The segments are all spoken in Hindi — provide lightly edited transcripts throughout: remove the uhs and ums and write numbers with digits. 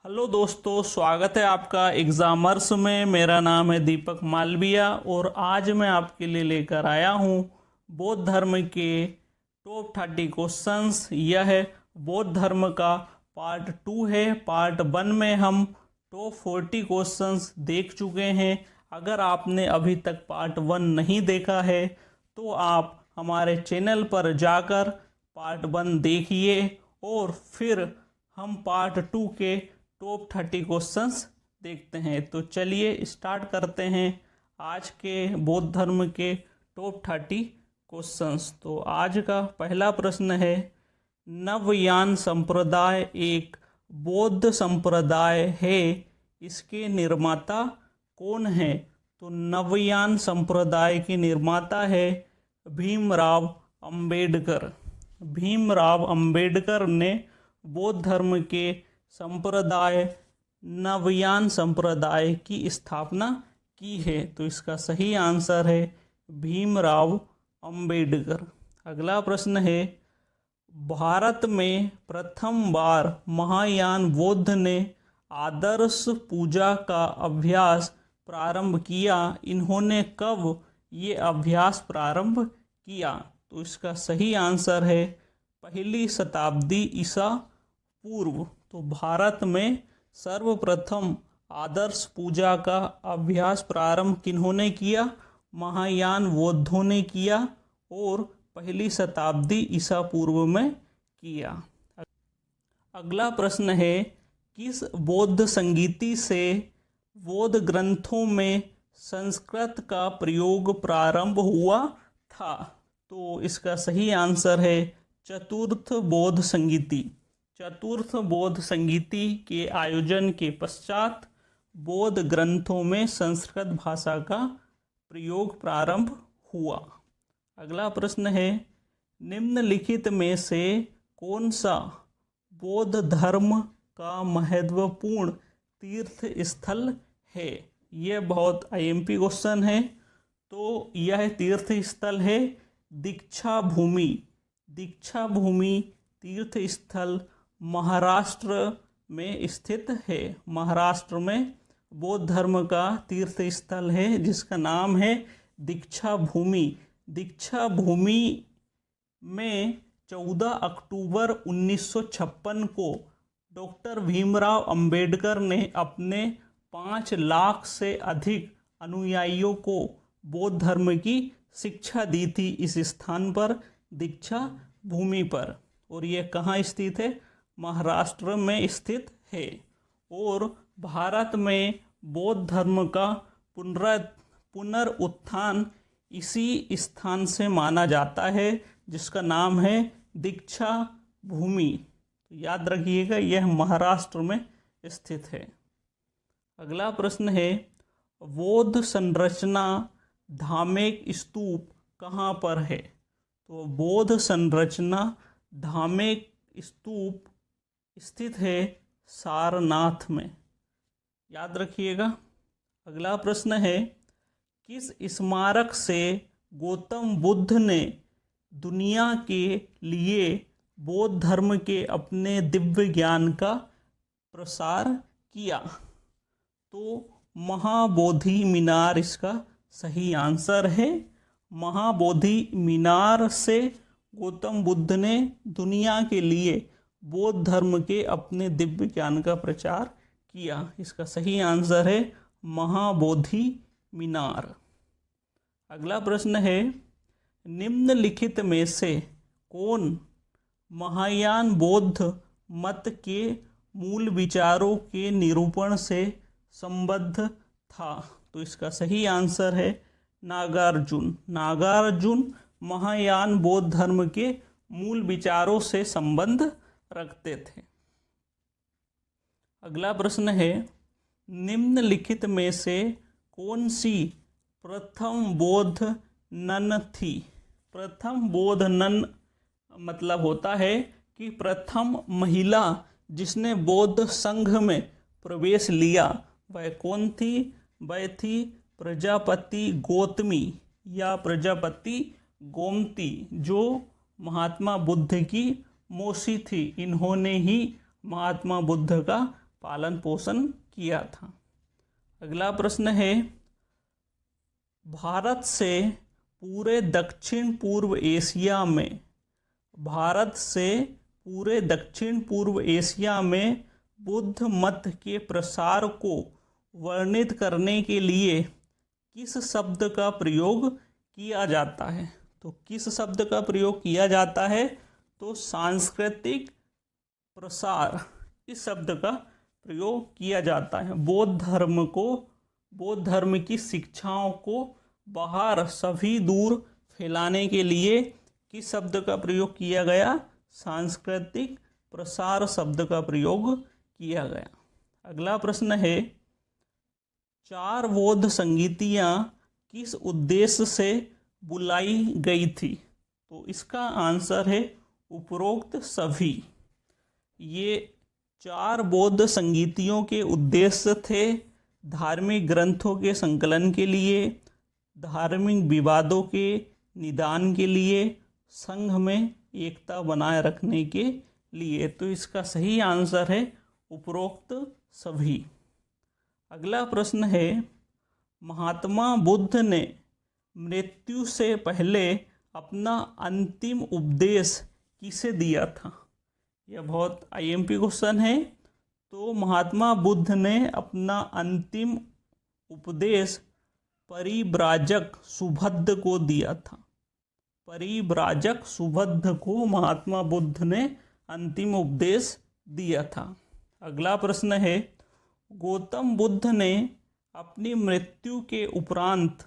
हेलो दोस्तों, स्वागत है आपका एग्जामर्स में। मेरा नाम है दीपक मालविया और आज मैं आपके लिए लेकर आया हूँ बौद्ध धर्म के टॉप 30 क्वेश्चंस। यह है बौद्ध धर्म का पार्ट 2 है। पार्ट 1 में हम टॉप 40 क्वेश्चंस देख चुके हैं। अगर आपने अभी तक पार्ट 1 नहीं देखा है तो आप हमारे चैनल पर जाकर पार्ट 1 देखिए और फिर हम पार्ट 2 के टॉप 30 क्वेश्चंस देखते हैं। तो चलिए स्टार्ट करते हैं आज के बौद्ध धर्म के टॉप 30 क्वेश्चंस। तो आज का पहला प्रश्न है, नवयान संप्रदाय एक बौद्ध संप्रदाय है, इसके निर्माता कौन है? तो नवयान संप्रदाय के निर्माता है भीमराव अंबेडकर। भीमराव अंबेडकर ने बौद्ध धर्म के संप्रदाय नवयान संप्रदाय की स्थापना की है। तो इसका सही आंसर है भीमराव अंबेडकर। अगला प्रश्न है, भारत में प्रथम बार महायान बौद्ध ने आदर्श पूजा का अभ्यास प्रारंभ किया। इन्होंने कब ये अभ्यास प्रारंभ किया? तो इसका सही आंसर है पहली शताब्दी ईसा पूर्व। तो भारत में सर्वप्रथम आदर्श पूजा का अभ्यास प्रारंभ किन्होंने किया? महायान बौद्धों ने किया और पहली शताब्दी ईसा पूर्व में किया। अगला प्रश्न है, किस बौद्ध संगीति से बौद्ध ग्रंथों में संस्कृत का प्रयोग प्रारंभ हुआ था? तो इसका सही आंसर है चतुर्थ बौद्ध संगीति। चतुर्थ बौद्ध संगीति के आयोजन के पश्चात बौद्ध ग्रंथों में संस्कृत भाषा का प्रयोग प्रारंभ हुआ। अगला प्रश्न है, निम्नलिखित में से कौन सा बौद्ध धर्म का महत्वपूर्ण तीर्थ स्थल है? यह बहुत आईएमपी क्वेश्चन है। तो यह तीर्थ स्थल है दीक्षा भूमि। दीक्षा भूमि तीर्थ स्थल महाराष्ट्र में स्थित है। महाराष्ट्र में बौद्ध धर्म का तीर्थ स्थल है जिसका नाम है दीक्षा भूमि। दीक्षा भूमि में 14 अक्टूबर 1956 को डॉक्टर भीमराव अंबेडकर ने अपने 5 लाख से अधिक अनुयायियों को बौद्ध धर्म की शिक्षा दी थी इस स्थान पर, दीक्षा भूमि पर। और यह कहाँ स्थित है? महाराष्ट्र में स्थित है। और भारत में बौद्ध धर्म का पुनरुत्थान इसी स्थान से माना जाता है जिसका नाम है दीक्षा भूमि। याद रखिएगा यह महाराष्ट्र में स्थित है। अगला प्रश्न है, बौद्ध संरचना धामेक स्तूप कहाँ पर है? तो बौद्ध संरचना धामेक स्तूप स्थित है सारनाथ में। याद रखिएगा। अगला प्रश्न है, किस स्मारक से गौतम बुद्ध ने दुनिया के लिए बौद्ध धर्म के अपने दिव्य ज्ञान का प्रसार किया? तो महाबोधि मीनार इसका सही आंसर है। महाबोधि मीनार से गौतम बुद्ध ने दुनिया के लिए बौद्ध धर्म के अपने दिव्य ज्ञान का प्रचार किया। इसका सही आंसर है महाबोधि मीनार। अगला प्रश्न है, निम्नलिखित में से कौन महायान बौद्ध मत के मूल विचारों के निरूपण से संबद्ध था? तो इसका सही आंसर है नागार्जुन। नागार्जुन महायान बौद्ध धर्म के मूल विचारों से संबंध रखते थे। अगला प्रश्न है, निम्नलिखित में से कौन सी प्रथम बौद्ध नन थी? प्रथम बौद्ध नन मतलब होता है कि प्रथम महिला जिसने बौद्ध संघ में प्रवेश लिया। वह कौन थी? वह थी प्रजापति गौतमी या प्रजापति गोमती, जो महात्मा बुद्ध की मौसी थी। इन्होंने ही महात्मा बुद्ध का पालन पोषण किया था। अगला प्रश्न है, भारत से पूरे दक्षिण पूर्व एशिया में बुद्ध मत के प्रसार को वर्णित करने के लिए किस शब्द का प्रयोग किया जाता है? तो किस शब्द का प्रयोग किया जाता है? तो सांस्कृतिक प्रसार, इस शब्द का प्रयोग किया जाता है। बौद्ध धर्म की शिक्षाओं को बाहर सभी दूर फैलाने के लिए किस शब्द का प्रयोग किया गया? सांस्कृतिक प्रसार शब्द का प्रयोग किया गया। अगला प्रश्न है, 4 बौद्ध संगीतियाँ किस उद्देश्य से बुलाई गई थी? तो इसका आंसर है उपरोक्त सभी। ये 4 बौद्ध संगीतियों के उद्देश्य थे धार्मिक ग्रंथों के संकलन के लिए, धार्मिक विवादों के निदान के लिए, संघ में एकता बनाए रखने के लिए। तो इसका सही आंसर है उपरोक्त सभी। अगला प्रश्न है, महात्मा बुद्ध ने मृत्यु से पहले अपना अंतिम उपदेश किसे दिया था? यह बहुत आईएमपी क्वेश्चन है। तो महात्मा बुद्ध ने अपना अंतिम उपदेश परिव्राजक सुबुद्ध को दिया था। परिव्राजक सुबुद्ध को महात्मा बुद्ध ने अंतिम उपदेश दिया था। अगला प्रश्न है, गौतम बुद्ध ने अपनी मृत्यु के उपरांत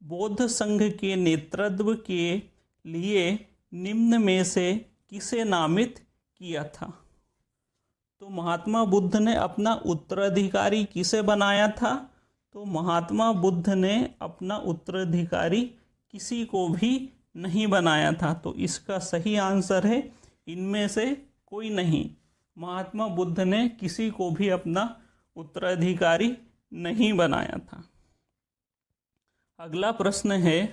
बौद्ध संघ के नेतृत्व के लिए निम्न में से किसे नामित किया था? तो महात्मा बुद्ध ने अपना उत्तराधिकारी किसे बनाया था? तो महात्मा बुद्ध ने अपना उत्तराधिकारी किसी को भी नहीं बनाया था। तो इसका सही आंसर है इनमें से कोई नहीं। महात्मा बुद्ध ने किसी को भी अपना उत्तराधिकारी नहीं बनाया था। अगला प्रश्न है,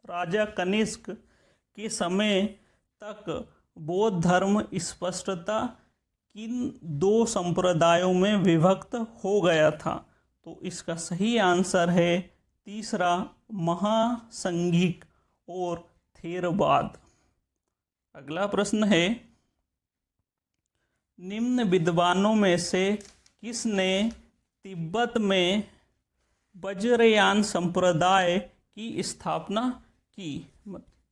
राजा कनिष्क के समय तक बौद्ध धर्म स्पष्टता किन 2 संप्रदायों में विभक्त हो गया था? तो इसका सही आंसर है तीसरा, महासंघिक और थेरवाद। अगला प्रश्न है, निम्न विद्वानों में से किसने तिब्बत में वज्रयान संप्रदाय की स्थापना की?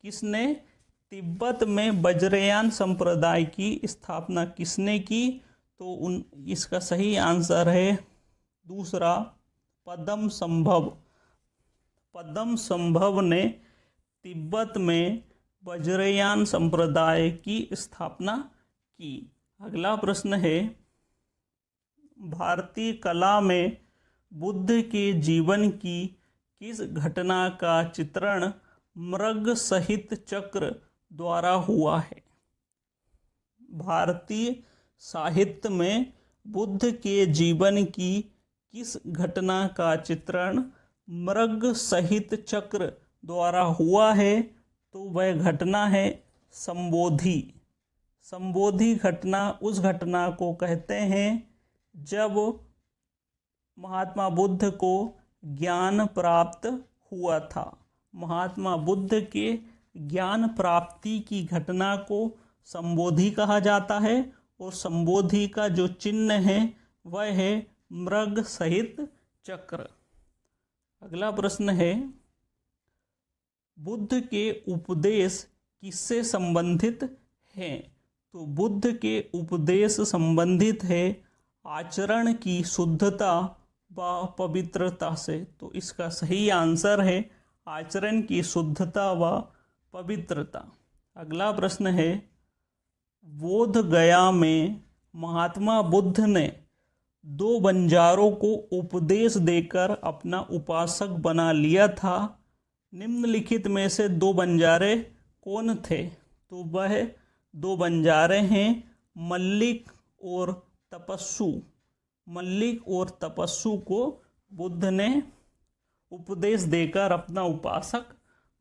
किसने तिब्बत में वज्रयान संप्रदाय की स्थापना किसने की? तो इसका सही आंसर है दूसरा, पद्मसंभव। पद्मसंभव ने तिब्बत में वज्रयान संप्रदाय की स्थापना की। अगला प्रश्न है, भारतीय कला में बुद्ध के जीवन की किस घटना का चित्रण मृग सहित चक्र द्वारा हुआ है? भारतीय साहित्य में बुद्ध के जीवन की किस घटना का चित्रण मृग सहित चक्र द्वारा हुआ है? तो वह घटना है संबोधि। संबोधि घटना उस घटना को कहते हैं जब महात्मा बुद्ध को ज्ञान प्राप्त हुआ था। महात्मा बुद्ध के ज्ञान प्राप्ति की घटना को संबोधि कहा जाता है और संबोधि का जो चिन्ह है वह है मृग सहित चक्र। अगला प्रश्न है, बुद्ध के उपदेश किससे संबंधित हैं? तो बुद्ध के उपदेश संबंधित है आचरण की शुद्धता व पवित्रता से। तो इसका सही आंसर है आचरण की शुद्धता व पवित्रता। अगला प्रश्न है, बोध गया में महात्मा बुद्ध ने 2 बंजारों को उपदेश देकर अपना उपासक बना लिया था। निम्नलिखित में से 2 बंजारे कौन थे? तो वह 2 बंजारे हैं मल्लिक और तपस्सु। मल्लिक और तपस्सु को बुद्ध ने उपदेश देकर अपना उपासक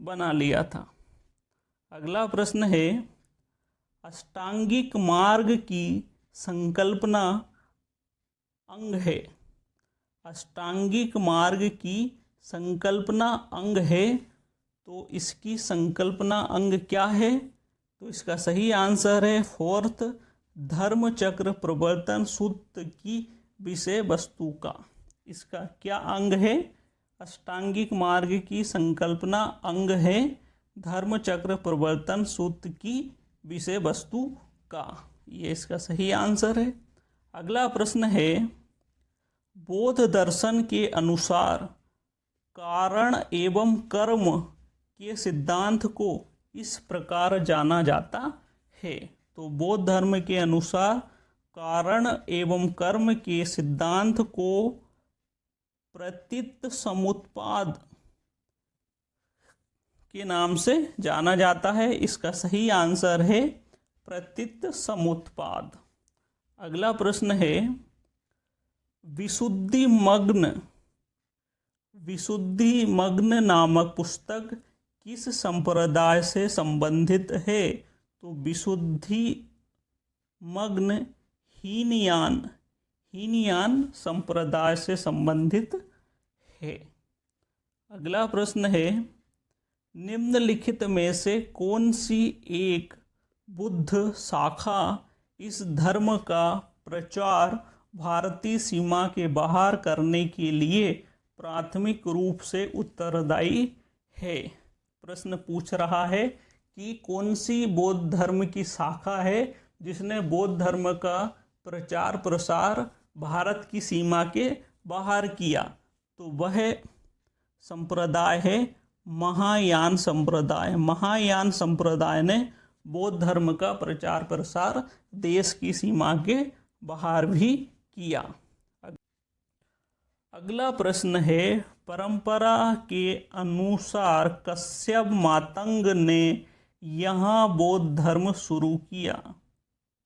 बना लिया था। अगला प्रश्न है, अष्टांगिक मार्ग की संकल्पना अंग है। अष्टांगिक मार्ग की संकल्पना अंग है, तो इसकी संकल्पना अंग क्या है? तो इसका सही आंसर है फोर्थ, धर्म चक्र प्रवर्तन सूत्र की विषय वस्तु का। इसका क्या अंग है? अष्टांगिक मार्ग की संकल्पना अंग है धर्म चक्र प्रवर्तन सूत्र की विषय वस्तु का। ये इसका सही आंसर है। अगला प्रश्न है, बौद्ध दर्शन के अनुसार कारण एवं कर्म के सिद्धांत को इस प्रकार जाना जाता है। तो बौद्ध धर्म के अनुसार कारण एवं कर्म के सिद्धांत को प्रतीत समुत्पाद के नाम से जाना जाता है। इसका सही आंसर है प्रतीत समुत्पाद। अगला प्रश्न है, विशुद्धि मग्न नामक पुस्तक किस संप्रदाय से संबंधित है? तो विशुद्धि मग्न हीनयान संप्रदाय से संबंधित है। अगला प्रश्न है, निम्नलिखित में से कौन सी एक बुद्ध शाखा इस धर्म का प्रचार भारतीय सीमा के बाहर करने के लिए प्राथमिक रूप से उत्तरदायी है? प्रश्न पूछ रहा है कि कौन सी बौद्ध धर्म की शाखा है जिसने बौद्ध धर्म का प्रचार प्रसार भारत की सीमा के बाहर किया? तो वह संप्रदाय है महायान संप्रदाय। महायान संप्रदाय ने बौद्ध धर्म का प्रचार प्रसार देश की सीमा के बाहर भी किया। अगला प्रश्न है, परंपरा के अनुसार कश्यप मातंग ने यहाँ बौद्ध धर्म शुरू किया।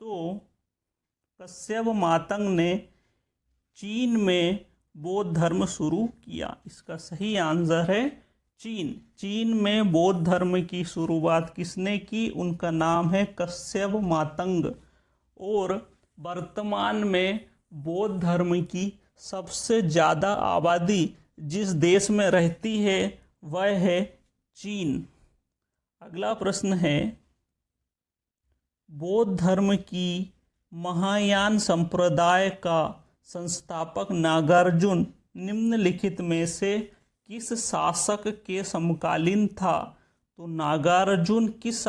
तो कश्यप मातंग ने चीन में बौद्ध धर्म शुरू किया। इसका सही आंसर है चीन में बौद्ध धर्म की शुरुआत किसने की? उनका नाम है कश्यप मातंग। और वर्तमान में बौद्ध धर्म की सबसे ज़्यादा आबादी जिस देश में रहती है वह है चीन। अगला प्रश्न है, बौद्ध धर्म की महायान संप्रदाय का संस्थापक नागार्जुन निम्नलिखित में से किस शासक के समकालीन था? तो नागार्जुन किस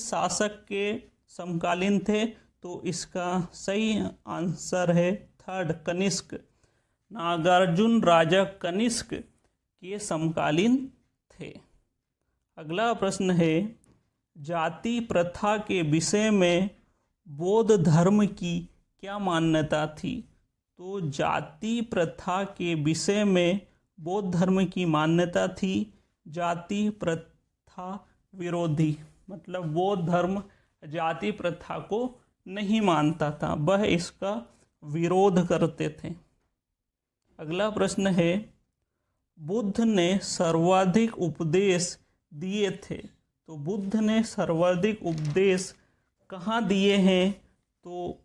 शासक के समकालीन थे? तो इसका सही आंसर है थर्ड, कनिष्क। नागार्जुन राजा कनिष्क के समकालीन थे। अगला प्रश्न है, जाति प्रथा के विषय में बौद्ध धर्म की क्या मान्यता थी? तो जाति प्रथा के विषय में बौद्ध धर्म की मान्यता थी जाति प्रथा विरोधी। मतलब बौद्ध धर्म जाति प्रथा को नहीं मानता था, वह इसका विरोध करते थे। अगला प्रश्न है, बुद्ध ने सर्वाधिक उपदेश दिए थे। तो बुद्ध ने सर्वाधिक उपदेश कहाँ दिए हैं? तो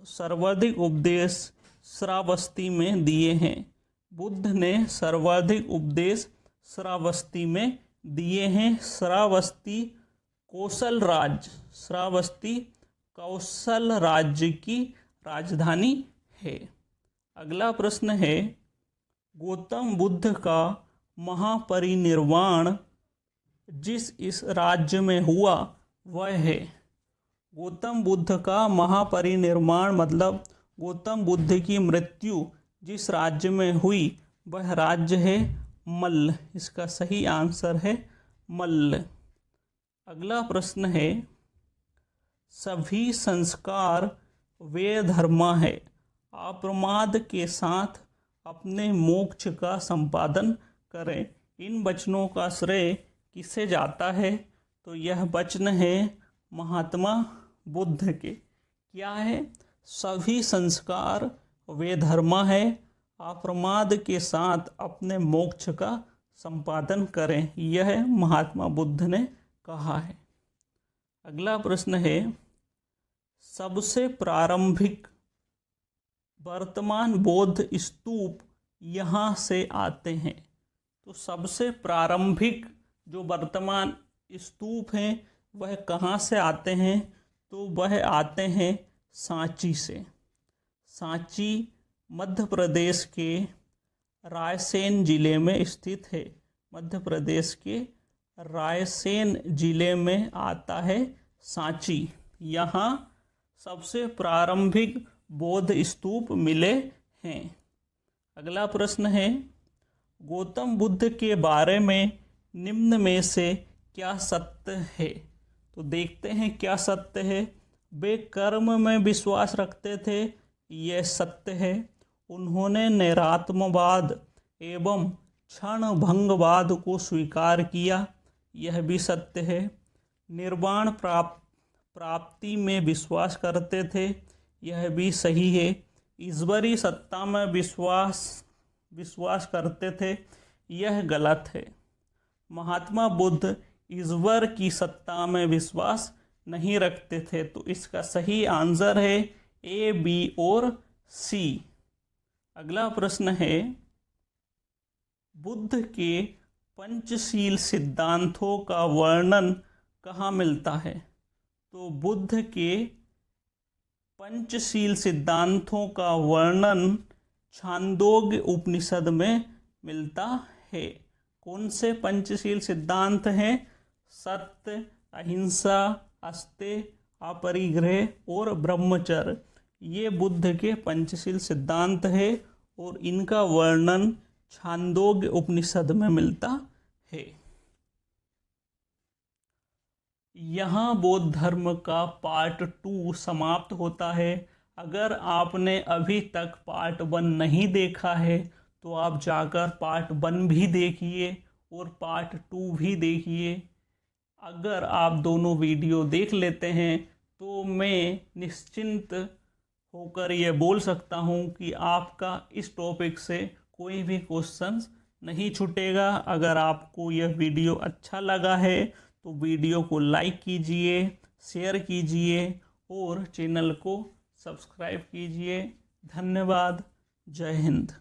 सर्वाधिक उपदेश श्रावस्ती में दिए हैं। बुद्ध ने सर्वाधिक उपदेश श्रावस्ती में दिए हैं। श्रावस्ती कौशल राज्य की राजधानी है। अगला प्रश्न है, गौतम बुद्ध का महापरिनिर्वाण जिस इस राज्य में हुआ वह है? गौतम बुद्ध का महापरिनिर्वाण मतलब गौतम बुद्ध की मृत्यु जिस राज्य में हुई वह राज्य है मल्ल। इसका सही आंसर है मल्ल। अगला प्रश्न है, सभी संस्कार वे धर्मा है, अप्रमाद के साथ अपने मोक्ष का संपादन करें। इन वचनों का श्रेय किसे जाता है? तो यह वचन है महात्मा बुद्ध के। क्या है? सभी संस्कार वे धर्मा है, अप्रमाद के साथ अपने मोक्ष का संपादन करें। यह महात्मा बुद्ध ने कहा है। अगला प्रश्न है, सबसे प्रारंभिक वर्तमान बौद्ध स्तूप यहाँ से आते हैं। तो सबसे प्रारंभिक जो वर्तमान स्तूप हैं वह कहाँ से आते हैं? तो वह आते हैं सांची से। सांची मध्य प्रदेश के रायसेन जिले में स्थित है। मध्य प्रदेश के रायसेन जिले में आता है सांची। यहाँ सबसे प्रारंभिक बौद्ध स्तूप मिले हैं। अगला प्रश्न है, गौतम बुद्ध के बारे में निम्न में से क्या सत्य है? तो देखते हैं क्या सत्य है। वे कर्म में विश्वास रखते थे, यह सत्य है। उन्होंने नैरात्मवाद एवं क्षणभंगवाद को स्वीकार किया, यह भी सत्य है। निर्वाण प्राप्ति में विश्वास करते थे, यह भी सही है। ईश्वरीय सत्ता में विश्वास करते थे, यह गलत है। महात्मा बुद्ध ईश्वर की सत्ता में विश्वास नहीं रखते थे। तो इसका सही आंसर है ए, बी और सी। अगला प्रश्न है, बुद्ध के पंचशील सिद्धांतों का वर्णन कहाँ मिलता है? तो बुद्ध के पंचशील सिद्धांतों का वर्णन छांदोग्य उपनिषद में मिलता है। कौन से पंचशील सिद्धांत हैं? सत्य, अहिंसा, अस्तेय, अपरिग्रह और ब्रह्मचर्य। ये बुद्ध के पंचशील सिद्धांत है और इनका वर्णन छांदोग्य उपनिषद में मिलता है। यहाँ बौद्ध धर्म का पार्ट 2 समाप्त होता है। अगर आपने अभी तक पार्ट 1 नहीं देखा है तो आप जाकर पार्ट 1 भी देखिए और पार्ट 2 भी देखिए। अगर आप दोनों वीडियो देख लेते हैं तो मैं निश्चिंत होकर ये बोल सकता हूँ कि आपका इस टॉपिक से कोई भी क्वेश्चन नहीं छूटेगा। अगर आपको यह वीडियो अच्छा लगा है तो वीडियो को लाइक कीजिए, शेयर कीजिए और चैनल को सब्सक्राइब कीजिए। धन्यवाद। जय हिंद।